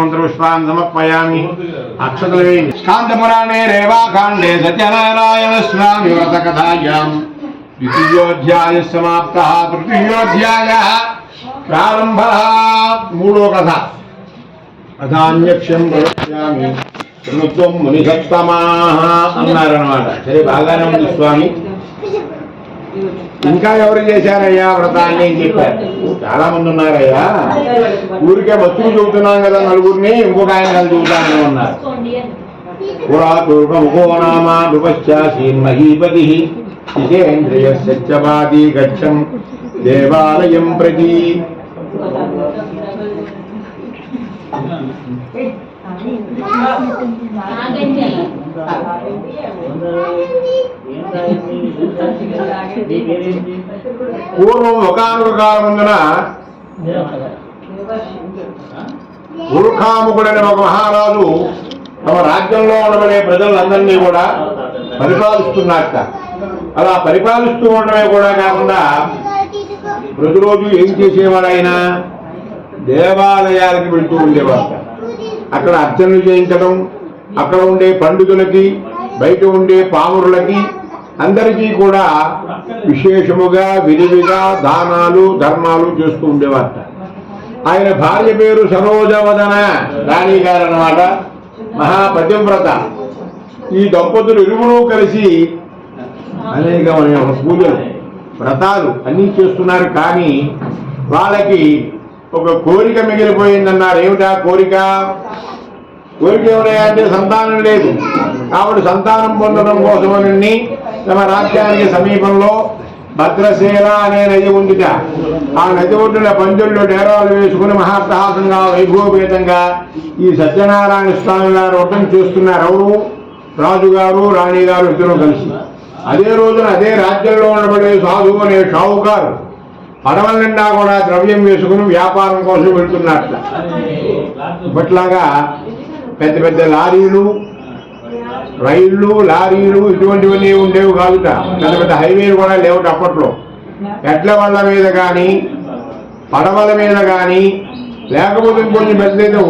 మంత్రపుష్పాన్ని సమర్పయామి. అక్షతలు వేయండి. స్కాందపురాణే రేవాకాండే సత్యనారాయణ స్వామి వ్రత కథాయాం ద్వితీయోధ్యాయ సమాప్త తృతీయోధ్యాయ ప్రారంభ. మూడో కథ. కథాన్యక్ష్యం ప్రవక్ష్యామి శృణుత్వం మునిసత్తమాః అన్నారన్నమాట. సరే, బాగానే ఉంది స్వామి. ఇంకా ఎవరు చేశారయ్యా వ్రతాన్ని అని చెప్పారు. చాలా మంది ఉన్నారయ్యా. ఊరికే భక్తులు చెబుతున్నాం కదా నలుగురిని, ఇంకొక ఆయన కలిసి చెబుతానే ఉన్నారు. పురాతూర్ణముఖో నామ విపశ్చాసీన్మహీపతి జితేంద్రియ సత్యవాది గచ్చం దేవాలయం ప్రతి. పూర్వం ఒకానొక కాలముందున ఉల్కాముకుడనే ఒక మహారాజు తమ రాజ్యంలో ఉండబడే ప్రజలందరినీ కూడా పరిపాలిస్తున్నట్ట. అలా పరిపాలిస్తూ ఉండడమే కూడా కాకుండా ప్రతిరోజు ఏం చేసేవాడైనా దేవాలయాలకు వెళ్తూ ఉండేవాడు. అక్కడ అర్చనలు చేయించడం, అక్కడ ఉండే పండితులకి, బయట ఉండే పామురులకి అందరికీ కూడా విశేషముగా విరివిగా దానాలు ధర్మాలు చేస్తూ ఉండేవారట. ఆయన భార్య పేరు సరోజవదన రాణి గారు అన్నమాట. మహాపతివ్రత. ఈ దంపతులు ఇరువురు కలిసి అనేకమైన పూజలు వ్రతాలు అన్నీ చేస్తున్నారు. కానీ వాళ్ళకి ఒక కోరిక మిగిలిపోయిందన్నారు. ఏమిటా కోరిక? కోరిక ఏమిటంటే సంతానం లేదు. కాబట్టి సంతానం పొందడం కోసమని తమ రాజ్యానికి సమీపంలో భద్రశీల అనే నది ఉందిట. ఆ నది ఒడ్డున పంజుల్లో డేరాలు వేసుకుని మహాప్రహాసంగా వైభవపేతంగా ఈ సత్యనారాయణ స్వామి గారు వ్రతం చేస్తున్నారు. ఎవరు? రాజుగారు రాణిగారు ఇద్దరు కలిసి. అదే రోజున అదే రాజ్యంలో ఉండబడే సాధువు అనే షావుకారు పడవల నిండా కూడా ద్రవ్యం వేసుకుని వ్యాపారం కోసం వెళ్తున్నట్ల. ఇప్పట్లాగా పెద్ద పెద్ద లారీలు, రైళ్లు, లారీలు ఇటువంటివన్నీ ఉండేవి కాదుట. పెద్ద పెద్ద హైవేలు కూడా లేవుట అప్పట్లో. ఎడ్ల వాళ్ళ మీద కానీ, పడవల మీద కానీ, లేకపోతే ఇంకొంచెం పెద్దదైతే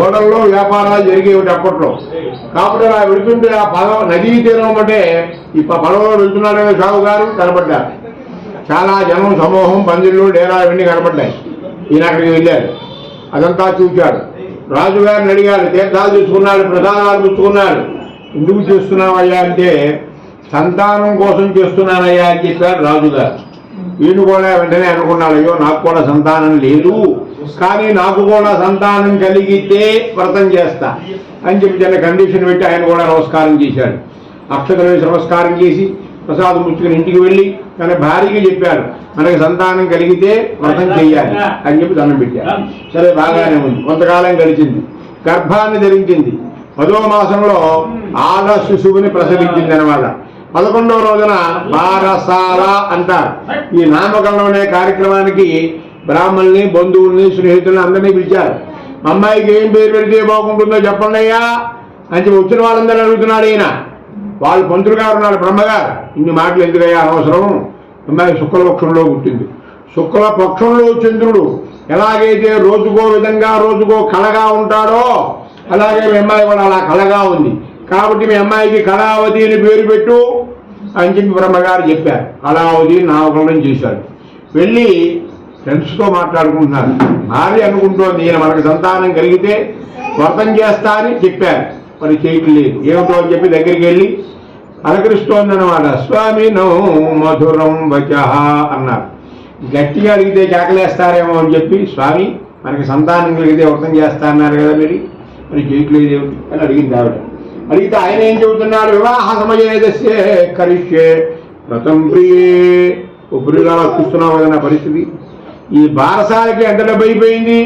ఓడల్లో వ్యాపారాలు జరిగేవి అప్పట్లో. కాబట్టి అలా వెళుతుంటే ఆ నదీ తీరం అంటే ఈ పడవలో వెళ్తున్నాడనే షావు గారు కనబడ్డారు. చాలా జనం సమూహం, పందిళ్ళు, డేరా ఇవన్నీ కనబడ్డాయి. ఈయన అక్కడికి వెళ్ళారు. అదంతా చూశాడు. రాజుగారిని అడిగాడు. తీర్థాలు తీసుకున్నాడు, ప్రసాదాలు పుచ్చుకున్నాడు. ఎందుకు చేస్తున్నావయ్యా అంటే సంతానం కోసం చేస్తున్నానయ్యా అని చెప్పారు రాజుగారు. ఈయన కూడా వెంటనే అనుకున్నాడు, అయ్యో నాకు కూడా సంతానం లేదు, కానీ నాకు కూడా సంతానం కలిగితే వ్రతం చేస్తా అని చెప్పి చిన్న కండిషన్ పెట్టి ఆయన కూడా నమస్కారం చేశాడు. అక్షతలు వేసి నమస్కారం చేసి ప్రసాదం పుచ్చుకుని ఇంటికి వెళ్ళి తన భార్యకి చెప్పాడు, మనకి సంతానం కలిగితే వ్రతం చెయ్యాలి అని చెప్పి దండం పెట్టాడు. సరే, బాగానే ఉంది. కొంతకాలం గడిచింది. గర్భాన్ని ధరించింది. 10వ మాసంలో ఆడ శిశువుని ప్రసవించింది అనమాట. 11వ రోజున బారసాల అంటారు. ఈ నామకరణం అనే కార్యక్రమానికి బ్రాహ్మణుల్ని, బంధువుల్ని, స్నేహితుల్ని అందరినీ పిలిచారు. అమ్మాయికి ఏం పేరు పెడితే బాగుంటుందో చెప్పండి అయ్యా అని చెప్పి వచ్చిన వాళ్ళందరూ అడుగుతున్నాడు ఈయన. వాళ్ళు పంతులు గారు ఉన్నారు, బ్రహ్మగారు. ఇన్ని మాటలు ఎందుకయ్యా అనవసరం. అమ్మాయి శుక్లపక్షంలో పుట్టింది. శుక్లపక్షంలో చంద్రుడు ఎలాగైతే రోజుకో విధంగా రోజుకో కళగా ఉంటాడో అలాగే మీ అమ్మాయి కూడా అలా కళగా ఉంది. కాబట్టి మీ అమ్మాయికి కళావతి అని పేరు పెట్టు అని చెప్పి బ్రహ్మగారు చెప్పారు. కళావతి నామకరణం చేశాడు. వెళ్ళి ఫ్రెండ్స్తో మాట్లాడుకుంటున్నారు. భార్య అనుకుంటోంది, ఈయన మనకు సంతానం కలిగితే వ్రతం చేస్తా అని చెప్పారు, మరి చేయట్లేదు. ఏమిటో అని చెప్పి దగ్గరికి వెళ్ళి అలకరిస్తోందన్నమాట. స్వామి నో మధురం వచః అన్నారు. గట్టిగా అడిగితే కేకలేస్తారేమో అని చెప్పి, స్వామి మనకి సంతానం కలిగితే వ్రతం చేస్తా అన్నారు కదా, మరి చేయట్లేదు ఏమిటి అని అడిగింది ఆవిడ. అడిగితే ఆయన ఏం చెబుతున్నాడు, వివాహ సమయేదస్యే కరిష్యే వ్రతం ప్రియే. ఒప్పుడుగా చూస్తున్నావు కదా నా పరిస్థితి. ఈ బారసాలకి ఎంత డబ్బు అయిపోయింది,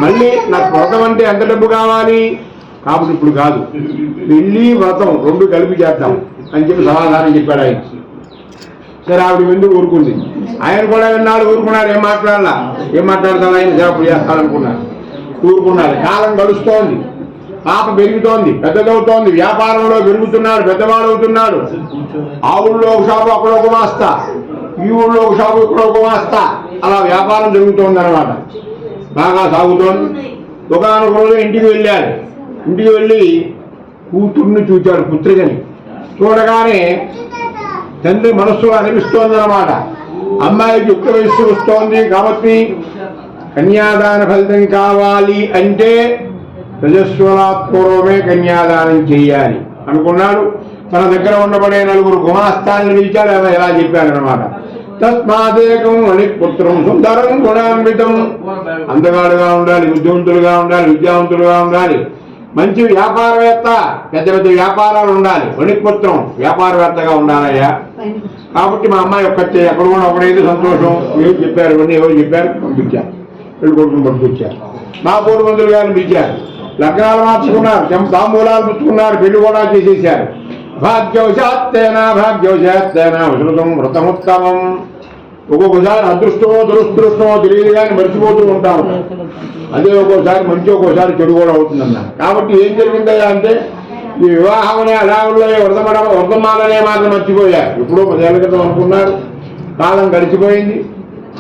మళ్ళీ నాకు వ్రతం అంటే ఎంత డబ్బు కావాలి, కాబట్టి ఇప్పుడు కాదు, పెళ్ళి వ్రతం రెండు కలిపి చేద్దాం అని చెప్పి సమాధానం చెప్పాడు ఆయన. సరే, ఆవిడ ఎందుకు ఊరుకుంది. ఆయన కూడా విన్నాడు, ఊరుకున్నాడు. ఏం మాట్లాడతాను ఆయన సేపు చేస్తాడనుకున్నాడు, ఊరుకున్నాడు. కాలం గడుస్తోంది, పాప పెరుగుతోంది, పెద్దదవుతోంది, వ్యాపారంలో పెరుగుతున్నాడు, పెద్దవాడు అవుతున్నాడు. ఆ ఊళ్ళో ఒక షాపు అక్కడ ఒక మాస్తా, ఈ ఊళ్ళో ఒక షాపు ఇక్కడ ఒక మాస్తా, అలా వ్యాపారం జరుగుతోంది అనమాట. బాగా సాగుతోంది. ఒకనొక రోజు ఇంటికి వెళ్ళారు. ఇంటికి వెళ్ళి కూతుర్ని చూచాడు, పుత్రికని. చూడగానే తండ్రి మనస్సులో అనిపిస్తోంది అన్నమాట, అమ్మాయికి యుక్త వయస్సు వస్తోంది కాబట్టి కన్యాదాన ఫలితం కావాలి అంటే రజస్వలాత్పూర్వమే కన్యాదానం చేయాలి అనుకున్నాడు. తన దగ్గర ఉండబడే 4 గుమాస్తాన్ని పిలిచాడు. ఆమె ఎలా చెప్పాడనమాట, తస్మాదేకం మణిపుత్రం సుందరం గుణాన్వితం. అందగాడుగా ఉండాలి, బుద్ధివంతులుగా ఉండాలి, విద్యావంతులుగా ఉండాలి, మంచి వ్యాపారవేత్త, పెద్ద పెద్ద వ్యాపారాలు ఉండాలి, మణిపుత్రం వ్యాపారవేత్తగా ఉండాలయ్యా. కాబట్టి మా అమ్మాయి ఒక్కతే, ఎక్కడ కూడా ఒకడైతే సంతోషం. ఏం చెప్పారు ఇవన్నీ, ఎవరు చెప్పారు, పంపించారు. పెళ్లి కొడుకుని పంపించారు. మా పూర్వమంతులు గారిని పిలిచారు. లగ్నాలు మార్చుకున్నారు, తాంబూలాలు పుచ్చుకున్నారు, పెళ్లి కూడా చేసేశారు. భాగ్యవశాత్తేనా విశ్రుతం వ్రతముత్తమం. ఒక్కొక్కసారి అదృష్టమో దురదృష్టమో తెలియదు కానీ మర్చిపోతూ ఉంటాము. అదే ఒక్కోసారి మంచి, ఒక్కోసారి చెడు కూడా అవుతుందన్నారు. కాబట్టి ఏం జరిగిందయ్యా అంటే, ఈ వివాహం అనే అడావుల్లో వ్రతమాలనే మాత్రం మర్చిపోయారు. ఎప్పుడో 10 ఏళ్ల క్రితం అనుకున్నారు, కాలం గడిచిపోయింది,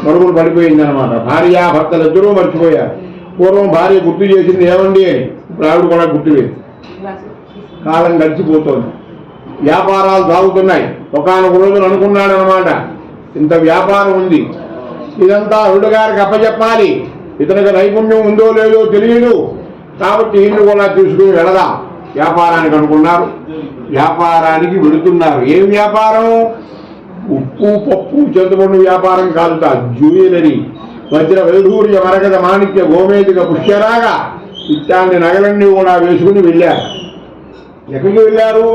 మరుగులు పడిపోయింది అనమాట. భార్యాభర్తలు ఇద్దరూ మర్చిపోయారు. పూర్వం భార్య గుర్తు చేసింది ఏమండి అని, ఇప్పుడు ఆవిడ కూడా గుర్తులేదు. కాలం గడిచిపోతోంది, వ్యాపారాలు సాగుతున్నాయి. ఒకనొక రోజున అనుకున్నాడు అనమాట, ఇంత వ్యాపారం ఉంది, ఇదంతా అల్లుడు గారికి అప్పచెప్పాలి, ఇతనికి నైపుణ్యం ఉందో లేదో తెలియదు, కాబట్టి ఈయన కూడా తీసుకుని వెళదాం వ్యాపారానికి అనుకున్నారు. వ్యాపారానికి వెళుతున్నారు. ఏం వ్యాపారం? ఉప్పు పప్పు చింతపండు వ్యాపారం కాదు, జ్యువెలరీ, వజ్ర వైఢూర్య మరగద మాణిక్య గోమేదిక పుష్యరాగా ఇట్లాంటి నగలన్నీ కూడా వేసుకుని వెళ్ళారు. ఎక్కడికి వెళ్ళారు?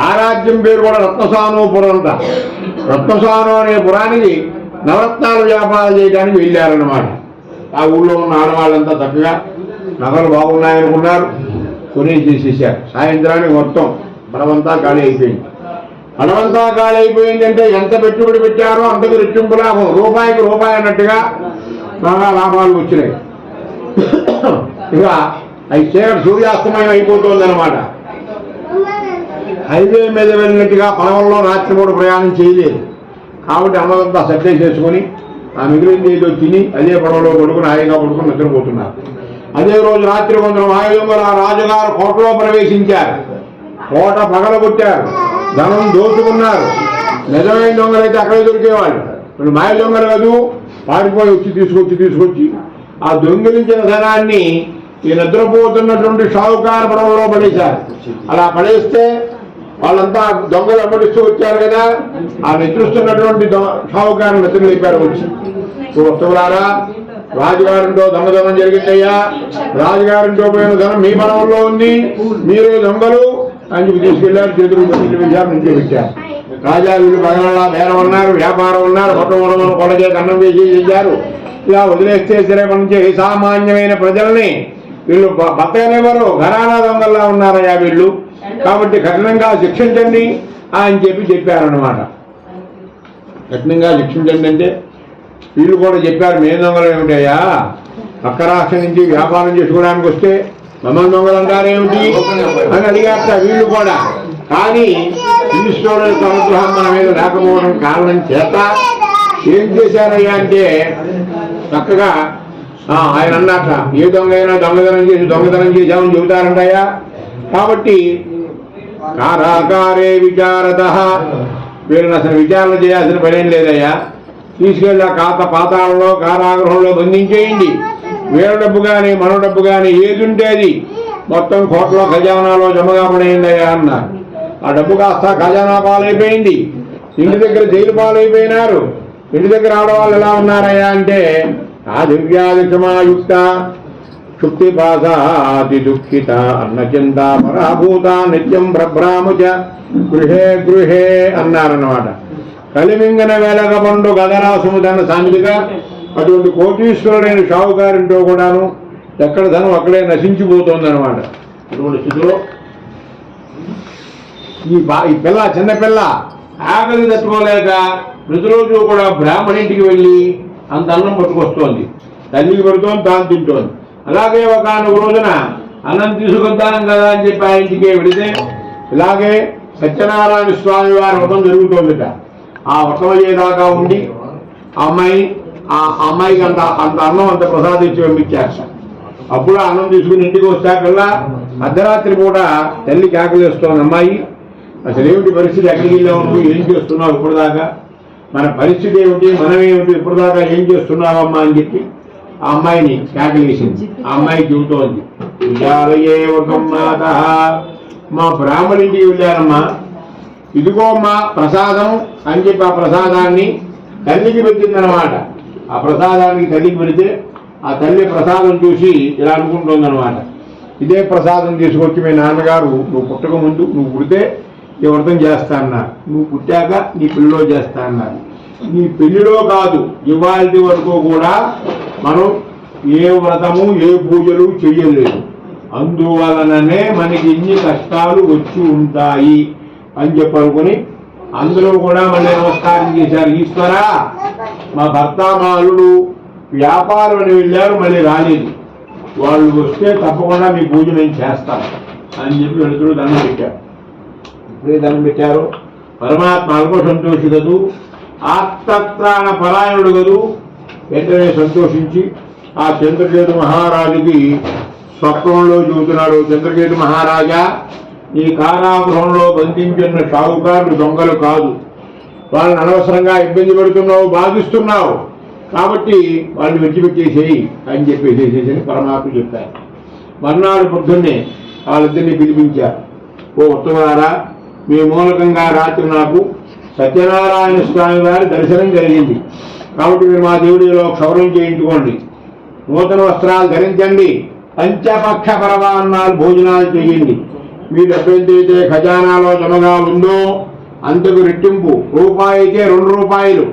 ఆ రాజ్యం పేరు కూడా రత్నసానోపురం అంట. రత్నసాను అనే పురానికి నవరత్నాల వ్యాపారం చేయడానికి వెళ్ళారన్నమాట. ఆ ఊళ్ళో ఉన్న ఆడవాళ్ళంతా చక్కగా నగలు బాగున్నాయనుకున్నారు, కొనేసేసేసారు. సాయంత్రానికి మొత్తం పడవంతా ఖాళీ అయిపోయింది. పడవంతా ఖాళీ అయిపోయిందంటే ఎంత పెట్టుబడి పెట్టారో అంతకు రెట్టింపు లాభం, రూపాయికి రూపాయి అన్నట్టుగా బాగా లాభాలు వచ్చినాయి. ఇక అవి సూర్యాస్తమయం అయిపోతుందన్నమాట. హైవే మీద వెళ్ళినట్టుగా పొలంలో రాత్రిపూట ప్రయాణం చేయలేదు. కాబట్టి అమ్మదంతా సట్టే చేసుకుని ఆ మిగిలింది ఏదో తిని అదే పడవలో పడుకుని హాయిగా పడుకుని నిద్రపోతున్నారు. అదే రోజు రాత్రి కొందరు మాయదొంగలు ఆ రాజుగారు కోటలో ప్రవేశించారు. కోట పగలగొట్టారు, ధనం దోచుకున్నారు. నిజమైన దొంగలైతే అక్కడే దొరికేవాళ్ళు. ఇప్పుడు మాయ దొంగలు కాదు, పారిపోయి తీసుకొచ్చి ఆ దొంగిలించిన ధనాన్ని ఈ నిద్రపోతున్నటువంటి షావుకారు పడవలో పడేశారు. అలా పడేస్తే వాళ్ళంతా దొంగలు అమ్మడిస్తూ వచ్చారు కదా, ఆ నిద్రిస్తున్నటువంటి షావుకారు నిద్ర లేపారు. వచ్చి వస్తువులారా, రాజుగారింటో దొంగతనం జరిగిందయ్యా, రాజుగారింటో పోయిన ధనం మీ పడవల్లో ఉంది, మీరు దొంగలు అని చెప్పి తీసుకెళ్లారు. చేతులు విషయాలు నుంచి పెట్టారు. రాజా వీళ్ళు పగలలా బేరం ఉన్నారు, వ్యాపారం ఉన్నారు, మొట్టమొదటి కొడగే కన్నం వేసి చేశారు. ఇలా వదిలేస్తే సరే నుంచి సామాన్యమైన ప్రజల్ని వీళ్ళు బతకనివ్వరు, ఘరానా దొంగల్లా ఉన్నారయ్యా వీళ్ళు, కాబట్టి కఠినంగా శిక్షించండి అని చెప్పారన్నమాట. కఠినంగా శిక్షించండి అంటే వీళ్ళు కూడా చెప్పారు, మేము దొంగలు ఏమిటయ్యా, పక్క రాష్ట్రం నుంచి వ్యాపారం చేసుకోవడానికి వస్తే మమ్మల్ని దొంగలు అంటారేమిటి అని అడిగారట వీళ్ళు కూడా. కానీ ఈశ్వరుడు యొక్క అనుగ్రహం మన మీద లేకపోవడం కారణం చేత ఏం చేశారయ్యా అంటే, చక్కగా ఆయన అన్నట్ట ఏ దొంగ అయినా దొంగతనం చేశామని చెబుతారంటయ్యా. కాబట్టి కారాకారే విచారత, వీళ్ళని అసలు విచారణ చేయాల్సిన పనేం లేదయ్యా, తీసుకెళ్ళి పాతాళంలో కారాగృహంలో బంధించేయండి. వీళ్ళ డబ్బు కానీ మన డబ్బు కానీ ఏది ఉంటే అది మొత్తం కోట్ల ఖజానాలో జమగా పడేయండియా అన్నారు. ఆ డబ్బు కాస్త ఖజానా పాలైపోయింది. ఇంటి దగ్గర జైలు పాలైపోయినారు. ఇంటి దగ్గర ఆడవాళ్ళు ఎలా ఉన్నారయ్యా అంటే, ఆ దివ్యాదిక్షమాయుక్త క్షుప్తిపాసాతి దుఃఖిత అన్నచింత పరాభూత నిత్యం భ్రభ్రాముచ గృహే అన్నారన్నమాట. కలిమింగన వెలగబండు గదరాసుముదన్న సామెతగా అటువంటి కోటీశ్వరుడైన షావుకారింటో కూడాను ఎక్కడ ధనం అక్కడే నశించిపోతుందన్నమాట. అటువంటి స్థితిలో ఈ పిల్ల చిన్నపిల్ల ఆకలి తట్టుకోలేక ప్రతిరోజు కూడా బ్రాహ్మణింటికి వెళ్ళి అంత అన్నం పట్టుకొస్తోంది. తల్లికి పెడుతోంది, తాను తింటోంది. అలాగే ఒకనొక రోజున అన్నం తీసుకొద్దాం కదా అని చెప్పి ఆ ఇంటికి వెళితే ఇలాగే సత్యనారాయణ స్వామి వారి వ్రతం జరుగుతోందిట. ఆ వ్రతం అయ్యేదాకా ఉండి ఆ అమ్మాయికి అంత అన్నం అంత ప్రసాదించి పంపించారు. అప్పుడు అన్నం తీసుకుని ఇంటికి వస్తాకల్లా అర్ధరాత్రి పూట తల్లి కేకలేస్తోంది, అమ్మాయి అసలు ఏమిటి పరిస్థితి, ఎక్కడికి వెళ్ళావు నువ్వు, ఏం చేస్తున్నావు ఇప్పటిదాకా, మన పరిస్థితి ఏమిటి, మనమేమిటి, ఇప్పటిదాకా ఏం చేస్తున్నావమ్మా అని చెప్పి ఆ అమ్మాయిని కేకలేసింది. ఆ అమ్మాయి చెబుతోంది, విజాలయే ఒక మాత, మా బ్రాహ్మణింటికి వెళ్ళారమ్మా, ఇదిగో మా ప్రసాదం అని చెప్పి ఆ ప్రసాదాన్ని తల్లికి పెట్టిందనమాట. ఆ ప్రసాదానికి తల్లికి పెడితే ఆ తల్లి ప్రసాదం చూసి ఇలా అనుకుంటుందన్నమాట, ఇదే ప్రసాదం తీసుకొచ్చి మీ నాన్నగారు నువ్వు పుట్టక ముందు, నువ్వు పుడితే ఈ వ్రతం చేస్తా అన్నారు, నువ్వు పుట్టాక నీ పెళ్లిలో చేస్తా అన్నారు. నీ పెళ్లిలో కాదు, ఇవాళ వరకు కూడా మనం ఏ వ్రతము ఏ పూజలు చెయ్యలేదు, అందువలననే మనకి ఇన్ని కష్టాలు వచ్చి ఉంటాయి అని చెప్పనుకొని అందులో కూడా మళ్ళీ నమస్కారం చేశారు. ఈశ్వరా, మా భర్త మా అల్లుడు వ్యాపారం అని వెళ్ళారు, మళ్ళీ రాలేదు, వాళ్ళు వస్తే తప్పకుండా మీ పూజ నేను చేస్తాను అని చెప్పి వెళుతూ దండం పెట్టారు. ఇప్పుడే దండం పెట్టారు, పరమాత్మ అల్ప సంతోషి కదూ, ఆత్మత్రాణ పరాయణుడు కదూ, వెంటనే సంతోషించి ఆ చంద్రకేతు మహారాజుకి స్వప్నంలో చెబుతున్నాడు, చంద్రకేతు మహారాజా, ఈ కారాగృహంలో బంధించిన షావుకారులు దొంగలు కాదు, వాళ్ళని అనవసరంగా ఇబ్బంది పెడుతున్నావు, బాధిస్తున్నావు, కాబట్టి వాళ్ళు విడిచిపెట్టేసేయి అని చెప్పేసేసేసి పరమాత్మ చెప్పారు. మర్నాడు పొద్దున్నే వాళ్ళిద్దరిని పిలిపించారు, ఓ ఉత్తమారా, మీ మూలకంగా రాత్రి నాకు సత్యనారాయణ స్వామి వారి దర్శనం కలిగింది, కాబట్టి మీరు మా దేవుడిలో క్షౌరం చేయించుకోండి, నూతన వస్త్రాలు ధరించండి, పంచపక్ష పరమాన్నాలు భోజనాలు చేయండి, మీరు ఎప్పుడైతే ఖజానాలో జమగా ఉందో అంతకు రెట్టింపు, రూపాయి అయితే 2 రూపాయలు,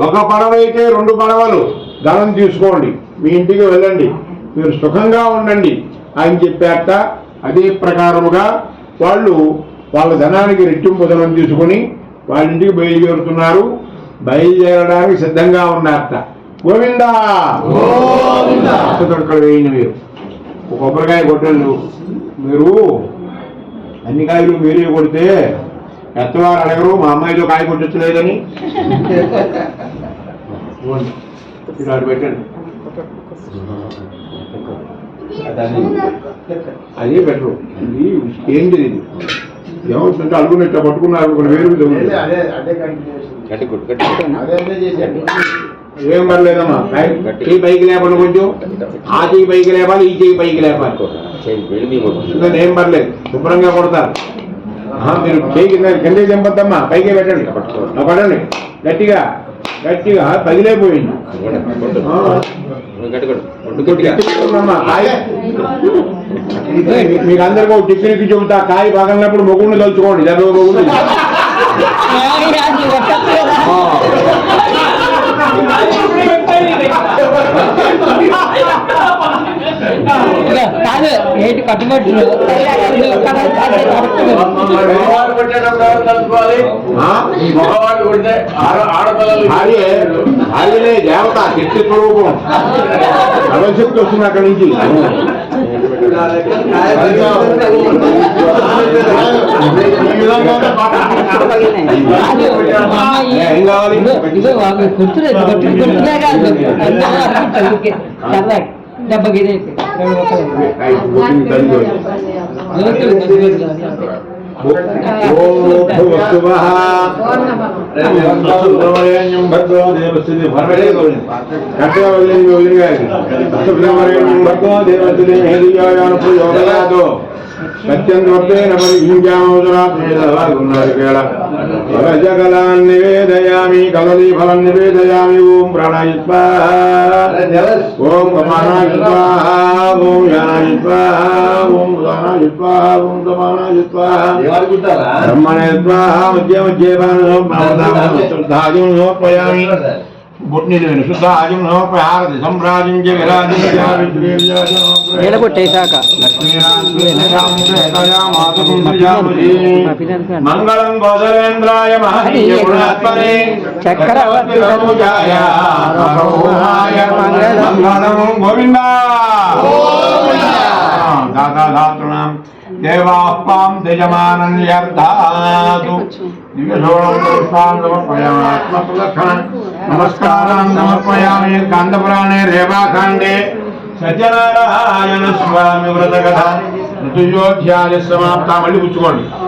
ఒక పడవ అయితే 2 పడవలు ధనం తీసుకోండి, మీ ఇంటికి వెళ్ళండి, మీరు సుఖంగా ఉండండి అని చెప్పారట. అదే ప్రకారముగా వాళ్ళు వాళ్ళ ధనానికి రెట్టింపు ధనం తీసుకుని వాళ్ళ ఇంటికి బయలుదేరుతున్నారు. బయలుదేరడానికి సిద్ధంగా ఉన్నారట. గోవిందా తొడకలు వేయండి, మీరు ఒక కొబ్బరికాయ కొట్టండి, మీరు అన్ని కాయలు మీరే కొడితే ఎత్తవారు అడగరు, మా అమ్మాయితో కాయ కొట్టలేదని ఇలా పెట్టండి, అదే బెటరు. ఇది ఏంటి, ఇది ఏమవుతుందంటే అల్లుకున్నట్టు పట్టుకున్నారు, ఒక వేరు ఏం పర్లేదమ్మా, చెయ్యి పైకి లేపండి, కొంచెం ఆ చెయ్యి పైకి లేపాలి, ఈ చెయ్యి పైకి లేపాలి, ఏం పర్లేదు, శుభ్రంగా కొడతారు. మీరు చెయ్యి కింద తెంపద్దమ్మా, పైకే పెట్టండి, పడండి గట్టిగా గట్టిగా, పగిలేపోయింది. మీకు అందరికీ ఒక టెక్నిక్ చెబుతా, కాయ పగలినప్పుడు మొగుడిని తలుచుకోండి, జరగ మొగుడిని భార్యనే దేవత, శక్తి స్వరూపం, సర్వశక్తి వస్తుంది అక్కడి నుంచి. ఏం కావాలి, జగలాన్ నివేదయామి, కదలీ ఫలం నివేదయామి. ఓం ప్రాణాయ స్వాహా, ఓం సమానాయ స్వాహా, ఓం యానాయ స్వాహా, ఓం ఉదానాయ స్వాహా, ఓం సమానాయ స్వాహా, బ్రహ్మణే స్వాహా. మధ్య మధ్య సమర్పయామి. బొట్ని శుద్ధాజం సమర్పయారతి సంభ్రాజించ విరాజించాక మంగళం గోదరేంద్రాయ మహనీయగుణాత్మనే చక్రవర్తి తనుజాయ మంగళం. గోవిందా దాతాధాతృణాం దేవాపాం యజమానన్యర్థాతు నమస్కారం సమర్పయామి. కాండపురాణే రేవాఖండే సత్యనారాయణ స్వామి వ్రత కథ తృతీయోధ్యాయ సమాప్త. మళ్ళీ పుచ్చుకోండి.